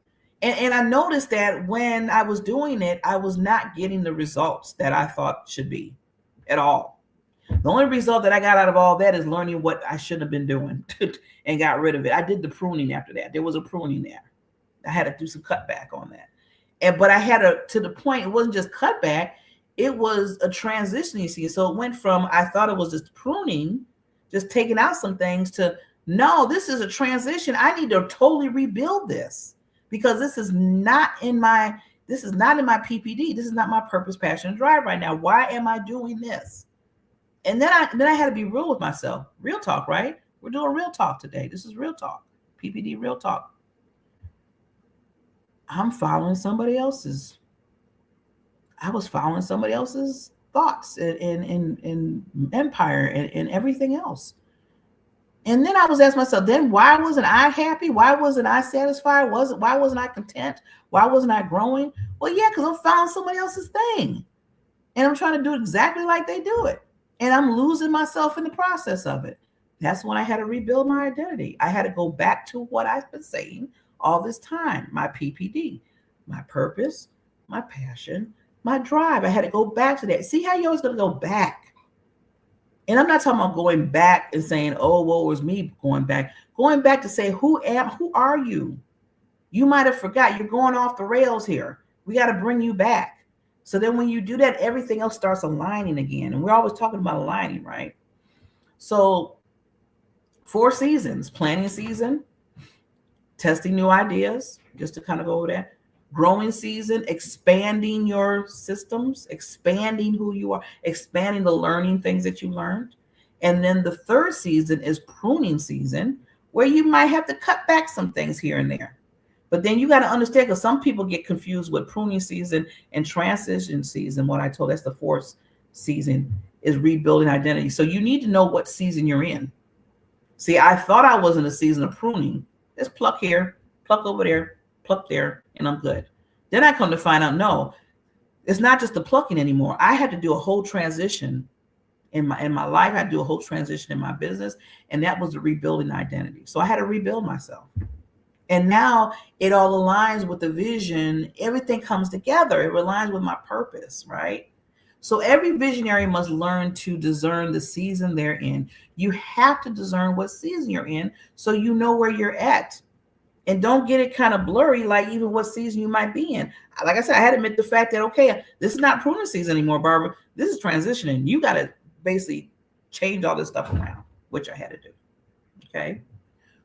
B: And I noticed that when I was doing it, I was not getting the results that I thought should be at all. The only result that I got out of all that is learning what I shouldn't have been doing and got rid of it. I did the pruning after that. There was a pruning there. I had to do some cutback on that. But I had to the point, it wasn't just cutback, it was a transition, you see. So it went from, I thought it was just pruning, just taking out some things to, no, this is a transition. I need to totally rebuild this because this is not in my PPD. This is not my purpose, passion, and drive right now. Why am I doing this? And then I had to be real with myself. Real talk, right? We're doing real talk today. This is real talk. PPD real talk. I was following somebody else's thoughts and empire and everything else. And then I was asking myself, then why wasn't I happy? Why wasn't I satisfied? Why wasn't I content? Why wasn't I growing? Well, yeah, because I'm following somebody else's thing. And I'm trying to do it exactly like they do it. And I'm losing myself in the process of it. That's when I had to rebuild my identity. I had to go back to what I've been saying all this time, my PPD, my purpose, my passion, my drive. I had to go back to that. See how you're always going to go back. And I'm not talking about going back and saying, oh, well, it was me going back. Going back to say, who are you? You might have forgot. You're going off the rails here. We got to bring you back. So then when you do that, everything else starts aligning again. And we're always talking about aligning, right? So 4 seasons: planning season, testing new ideas, just to kind of go over that. Growing season, expanding your systems, expanding who you are, expanding the learning things that you learned. And then the 3rd season is pruning season, where you might have to cut back some things here and there. But then you got to understand, because some people get confused with pruning season and transition season. What I told, that's the 4th season, is rebuilding identity. So you need to know what season you're in. See, I thought I was in a season of pruning. Just pluck here, pluck over there, pluck there, and I'm good. Then I come to find out, no, it's not just the plucking anymore. I had to do a whole transition in my life. I had to do a whole transition in my business, and that was the rebuilding identity. So I had to rebuild myself. And now it all aligns with the vision. Everything comes together. It aligns with my purpose, right? So every visionary must learn to discern the season they're in. You have to discern what season you're in so you know where you're at. And don't get it kind of blurry, like even what season you might be in. Like I said, I had to admit the fact that, okay, this is not pruning season anymore, Barbara. This is transitioning. You got to basically change all this stuff around, which I had to do. Okay.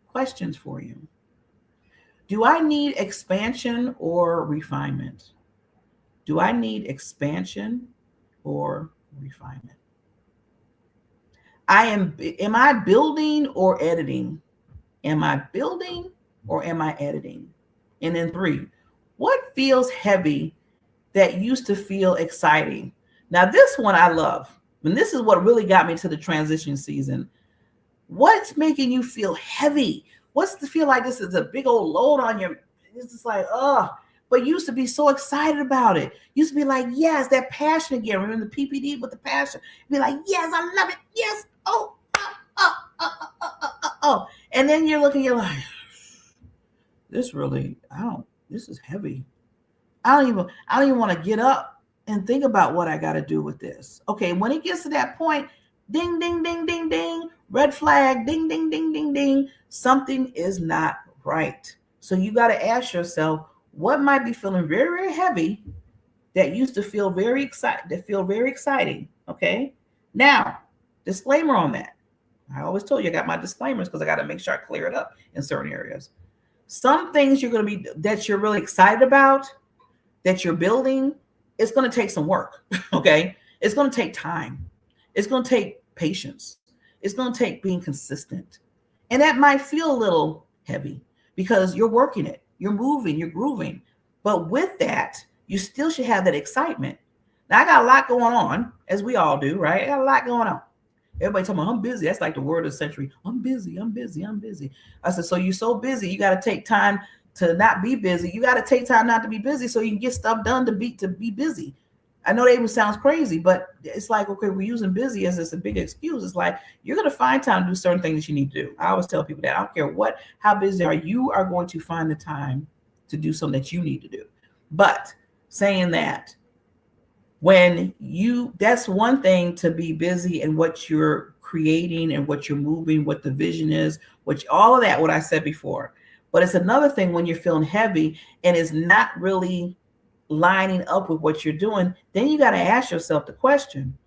B: Questions for you. Do I need expansion or refinement? Do I need expansion or refinement? Am I building or editing? Am I building or am I editing? And then 3, what feels heavy that used to feel exciting? Now, this one I love. And this is what really got me to the transition season. What's making you feel heavy? What's to feel like this is a big old load on your, it's just like, but you used to be so excited about it. Used to be like, yes, that passion again. Remember the PPD with the passion? Be like, yes, I love it. Yes. Oh. And then you're looking, you're like, this really, this is heavy. I don't even want to get up and think about what I got to do with this. Okay. When it gets to that point, ding, ding, ding, ding, ding, red flag, ding, ding, ding, ding, ding. Something is not right. So you got to ask yourself, what might be feeling very, very heavy that used to feel very exciting. Okay. Now, disclaimer on that. I always told you I got my disclaimers because I got to make sure I clear it up in certain areas. Some things that you're really excited about, that you're building, it's going to take some work. Okay. It's going to take time. It's going to take patience. It's going to take being consistent. And that might feel a little heavy because you're working it, you're moving, you're grooving. But with that, you still should have that excitement. Now, I got a lot going on, as we all do, right? I got a lot going on. Everybody talking about, I'm busy. That's like the word of the century. I'm busy. I said, so you're so busy, you got to take time to not be busy. You got to take time not to be busy so you can get stuff done to be busy. I know that even sounds crazy, but it's like, okay, we're using busy as a big excuse. It's like, you're going to find time to do certain things that you need to do. I always tell people that I don't care how busy you are going to find the time to do something that you need to do. But saying that, that's one thing to be busy in what you're creating and what you're moving, what the vision is, all of that, what I said before. But it's another thing when you're feeling heavy and it's not really lining up with what you're doing. Then you got to ask yourself the question,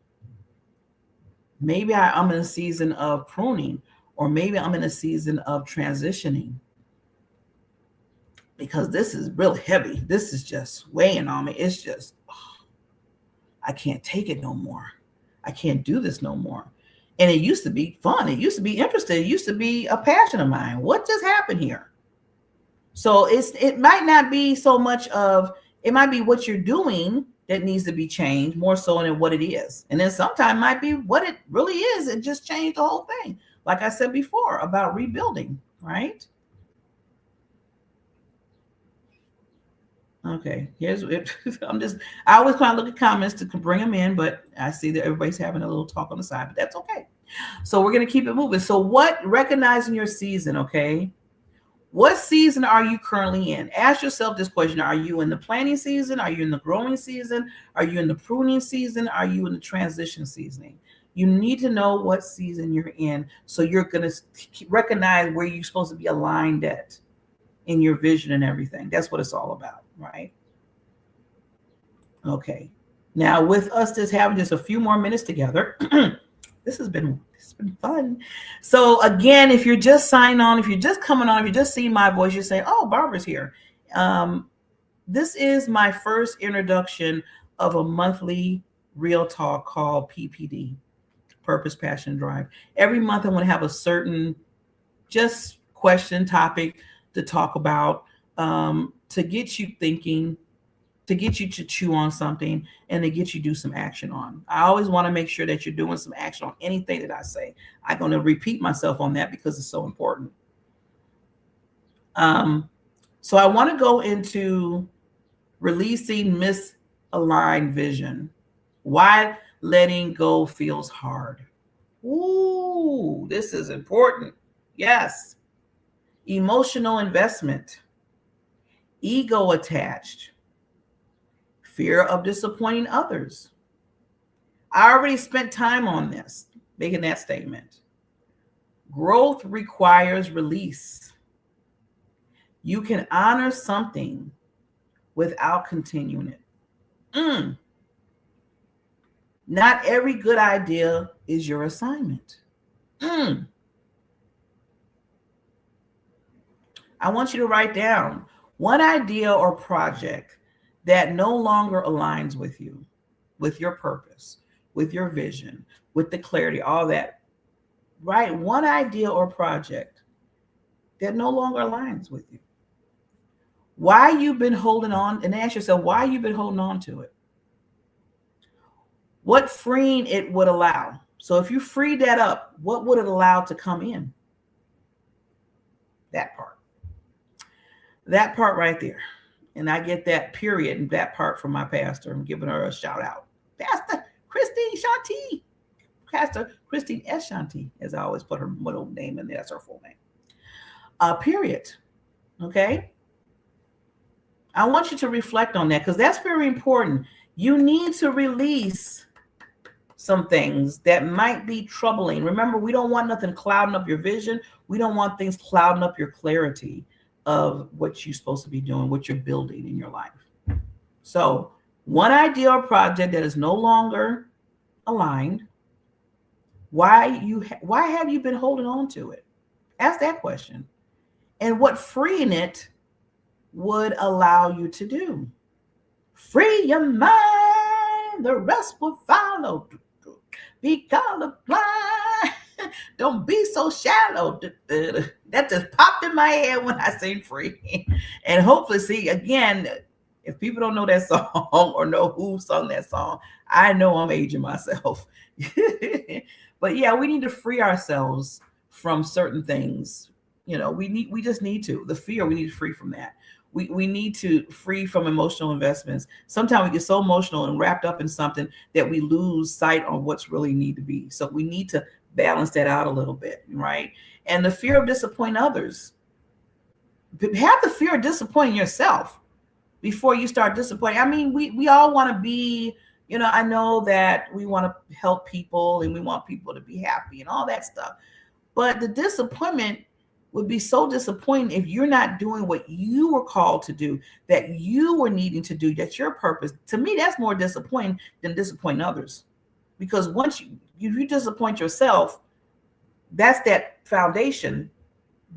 B: maybe I'm in a season of pruning, or maybe I'm in a season of transitioning, because this is really heavy. This is just weighing on me. It's just, I can't take it no more. I can't do this no more. And it used to be fun. It used to be interesting. It used to be a passion of mine. What just happened here? So it might not be so much of, it might be what you're doing that needs to be changed more so than what it is. And then sometimes it might be what it really is. It just changed the whole thing. Like I said before about rebuilding, right? Okay, here's it. I always kind of look at comments to bring them in, but I see that everybody's having a little talk on the side, but that's okay. So we're going to keep it moving. So recognizing your season, okay? What season are you currently in? Ask yourself this question. Are you in the planting season? Are you in the growing season? Are you in the pruning season? Are you in the transition season? You need to know what season you're in, so you're going to recognize where you're supposed to be aligned at in your vision and everything. That's what it's all about, right? Okay. Now, with us just having just a few more minutes together, this has been fun. So again, if you're just signing on, if you're just coming on, if you just see my voice, you say, "Oh, Barbara's here." This is my first introduction of a monthly real talk called PPD, Purpose, Passion, Drive. Every month, I want to have a certain just question topic to talk about, to get you thinking, to get you to chew on something, and to get you to do some action on. I always want to make sure that you're doing some action on anything that I say. I'm going to repeat myself on that because it's so important. So I want to go into releasing misaligned vision. Why letting go feels hard. Ooh, this is important. Yes. Emotional investment, ego attached, fear of disappointing others. I already spent time on this, making that statement. Growth requires release. You can honor something without continuing it. Not every good idea is your assignment. I want you to write down one idea or project that no longer aligns with you, with your purpose, with your vision, with the clarity, all that. Write one idea or project that no longer aligns with you. Why you've been holding on, and ask yourself why you've been holding on to it. What freeing it would allow. So if you freed that up, what would it allow to come in? That part. That part right there. And I get that period and that part from my pastor. I'm giving her a shout out. Pastor Christine Shanti. Pastor Christine S. Shanti, as I always put her middle name in there. That's her full name. Period. Okay. I want you to reflect on that because that's very important. You need to release some things that might be troubling. Remember, we don't want nothing clouding up your vision. We don't want things clouding up your clarity of what you're supposed to be doing, what you're building in your life. So one idea or project that is no longer aligned, why have you been holding on to it? Ask that question. And what freeing it would allow you to do. Free your mind, the rest will follow. Be colorblind. Don't be so shallow. That just popped in my head when I sing free. And hopefully, see, again, if people don't know that song or know who sung that song, I know I'm aging myself. But yeah, we need to free ourselves from certain things. You know, we just need to. The fear, we need to free from that. We need to free from emotional investments. Sometimes we get so emotional and wrapped up in something that we lose sight on what's really need to be. So we need to balance that out a little bit, right? And the fear of disappointing others. Have the fear of disappointing yourself before you start disappointing. I mean, we all want to be, you know, I know that we want to help people and we want people to be happy and all that stuff. But the disappointment would be so disappointing if you're not doing what you were called to do, that you were needing to do, that's your purpose. To me, that's more disappointing than disappointing others. Because once you disappoint yourself, that's that foundation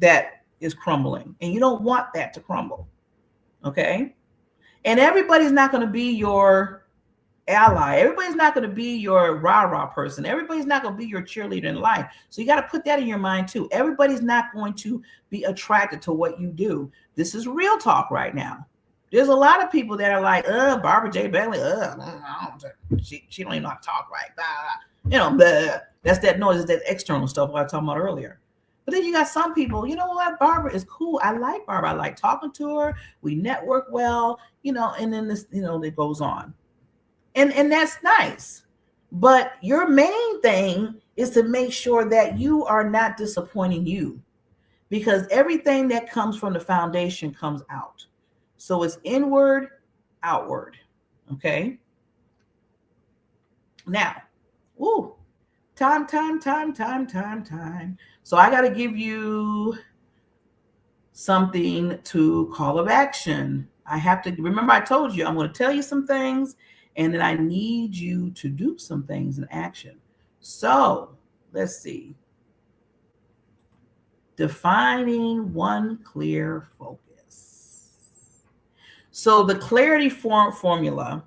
B: that is crumbling. And you don't want that to crumble. Okay? And everybody's not going to be your ally. Everybody's not going to be your rah-rah person. Everybody's not going to be your cheerleader in life. So you got to put that in your mind too. Everybody's not going to be attracted to what you do. This is real talk right now. There's a lot of people that are like, Barbara J. Beckley, she don't even know how to talk right. Blah. You know, blah. That's that noise, that external stuff I was talking about earlier. But then you got some people, you know what, Barbara is cool. I like Barbara. I like talking to her. We network well, you know, and then this, you know, it goes on. And that's nice. But your main thing is to make sure that you are not disappointing you, because everything that comes from the foundation comes out. So it's inward, outward. Okay. Now, ooh, time. So I got to give you something to call of action. I have to remember, I told you I'm going to tell you some things, and then I need you to do some things in action. So let's see. Defining one clear focus. So the clarity formula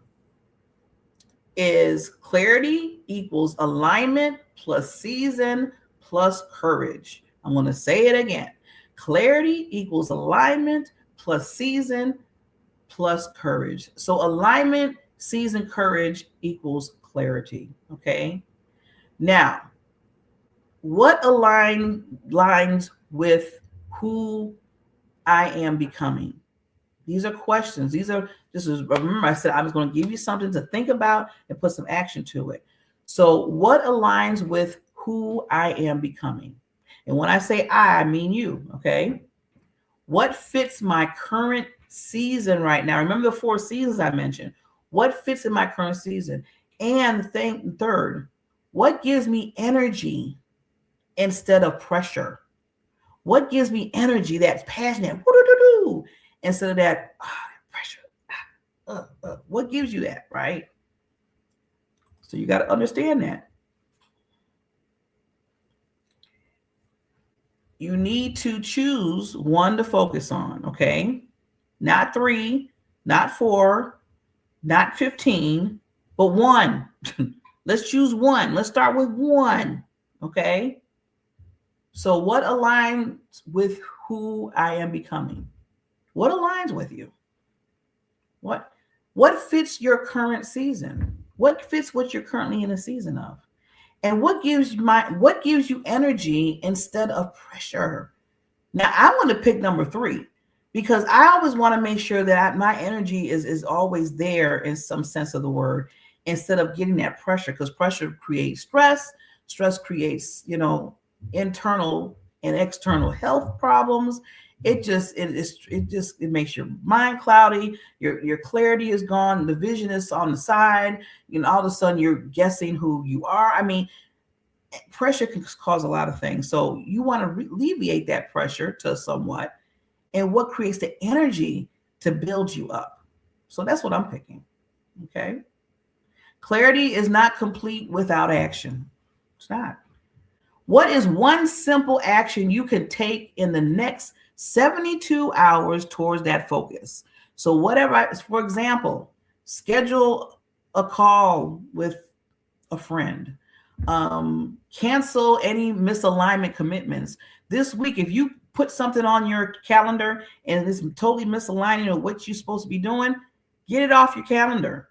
B: is clarity equals alignment plus season plus courage. I'm going to say it again. Clarity equals alignment plus season plus courage. So alignment, season, courage equals clarity. Okay. Now, what aligns with who I am becoming? These are questions. Remember, I said I was going to give you something to think about and put some action to it. So what aligns with who I am becoming? And when I say I mean you, okay? What fits my current season right now? Remember the 4 seasons I mentioned. What fits in my current season? And third, what gives me energy instead of pressure? What gives me energy that's passionate? Instead of that pressure. What gives you that, right? So you got to understand that. You need to choose one to focus on, okay? Not 3, not 4, not 15, but 1. Let's choose 1. Let's start with 1, okay? So what aligns with who I am becoming? What aligns with you? What fits your current season? What fits what you're currently in a season of? And what gives you energy instead of pressure? Now, I'm going to pick number 3 because I always want to make sure that my energy is always there in some sense of the word, instead of getting that pressure, because pressure creates stress. Stress creates, internal and external health problems. It makes your mind cloudy. Your clarity is gone. The vision is on the side. All of a sudden you're guessing who you are. I mean, pressure can cause a lot of things. So you want to alleviate that pressure to somewhat, and what creates the energy to build you up. So that's what I'm picking. Okay. Clarity is not complete without action. It's not. What is one simple action you can take in the next 72 hours towards that focus? So for example, schedule a call with a friend, cancel any misalignment commitments. This week, if you put something on your calendar and it's totally misaligning with what you're supposed to be doing, get it off your calendar.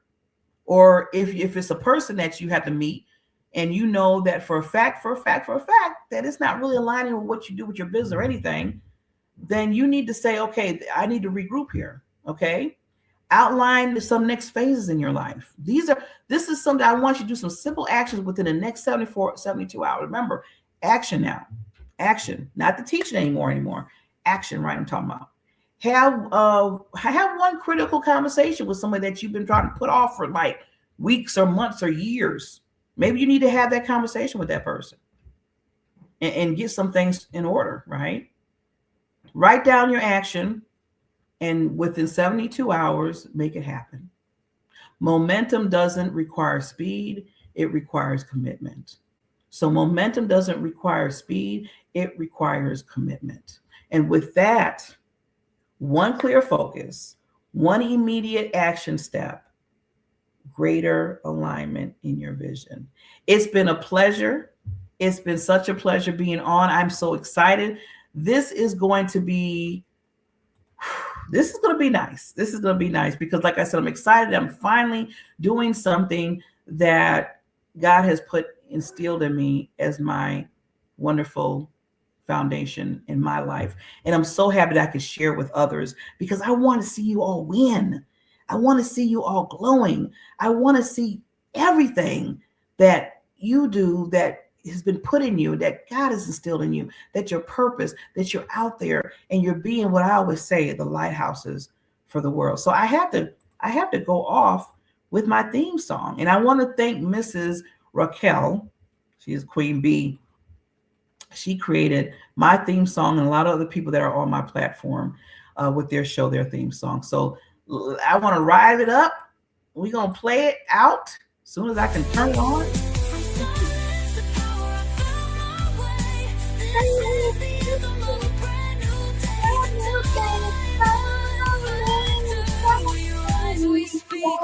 B: Or if it's a person that you have to meet, and you know that for a fact that it's not really aligning with what you do with your business or anything, then you need to say, okay, I need to regroup here. Okay. Outline some next phases in your life. This is something I want you to do, some simple actions within the next 72 hours. Remember, action now. Action, not the teaching anymore. Action, right? I'm talking about. Have one critical conversation with somebody that you've been trying to put off for like weeks or months or years. Maybe you need to have that conversation with that person and get some things in order, right? Write down your action, and within 72 hours, make it happen. Momentum doesn't require speed. It requires commitment. So momentum doesn't require speed. It requires commitment. And with that, one clear focus, one immediate action step, greater alignment in your vision. It's been a pleasure. It's been such a pleasure being on. I'm so excited. This is going to be nice. This is going to be nice because, like I said, I'm excited. I'm finally doing something that God has instilled in me as my wonderful foundation in my life. And I'm so happy that I can share with others, because I want to see you all win. I want to see you all glowing. I want to see everything that you do that has been put in you, that God has instilled in you, that your purpose, that you're out there and you're being what I always say, the lighthouses for the world. So I have to go off with my theme song. And I want to thank Mrs. Raquel. She is Queen Bee. She created my theme song and a lot of other people that are on my platform with their show, their theme song. So I want to ride it up. We're going to play it out as soon as I can turn it on.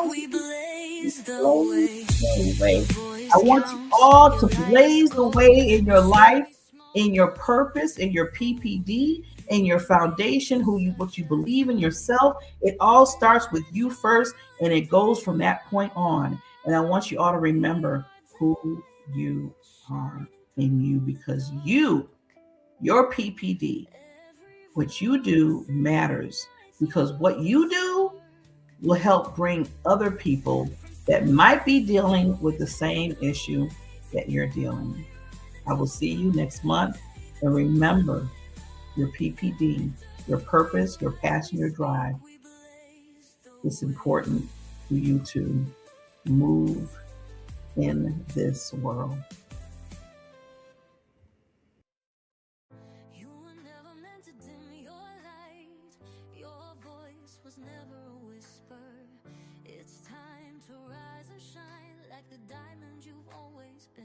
A: We blaze the way.
B: I want you all to blaze the way in your life, in your purpose, in your PPD, in your foundation, what you believe in yourself. It all starts with you first, and it goes from that point on. And I want you all to remember who you are in you, because your PPD, what you do matters, because what you do will help bring other people that might be dealing with the same issue that you're dealing. I will see you next month. And remember, your PPD, your purpose, your passion, your drive, it's important for you to move in this world.
A: You were never meant to dim your light. Your voice was never a whisper. It's time to rise and shine like the diamond you've always been.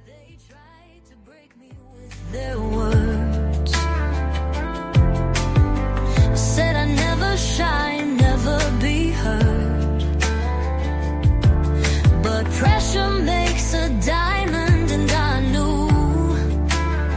A: They tried to break me with their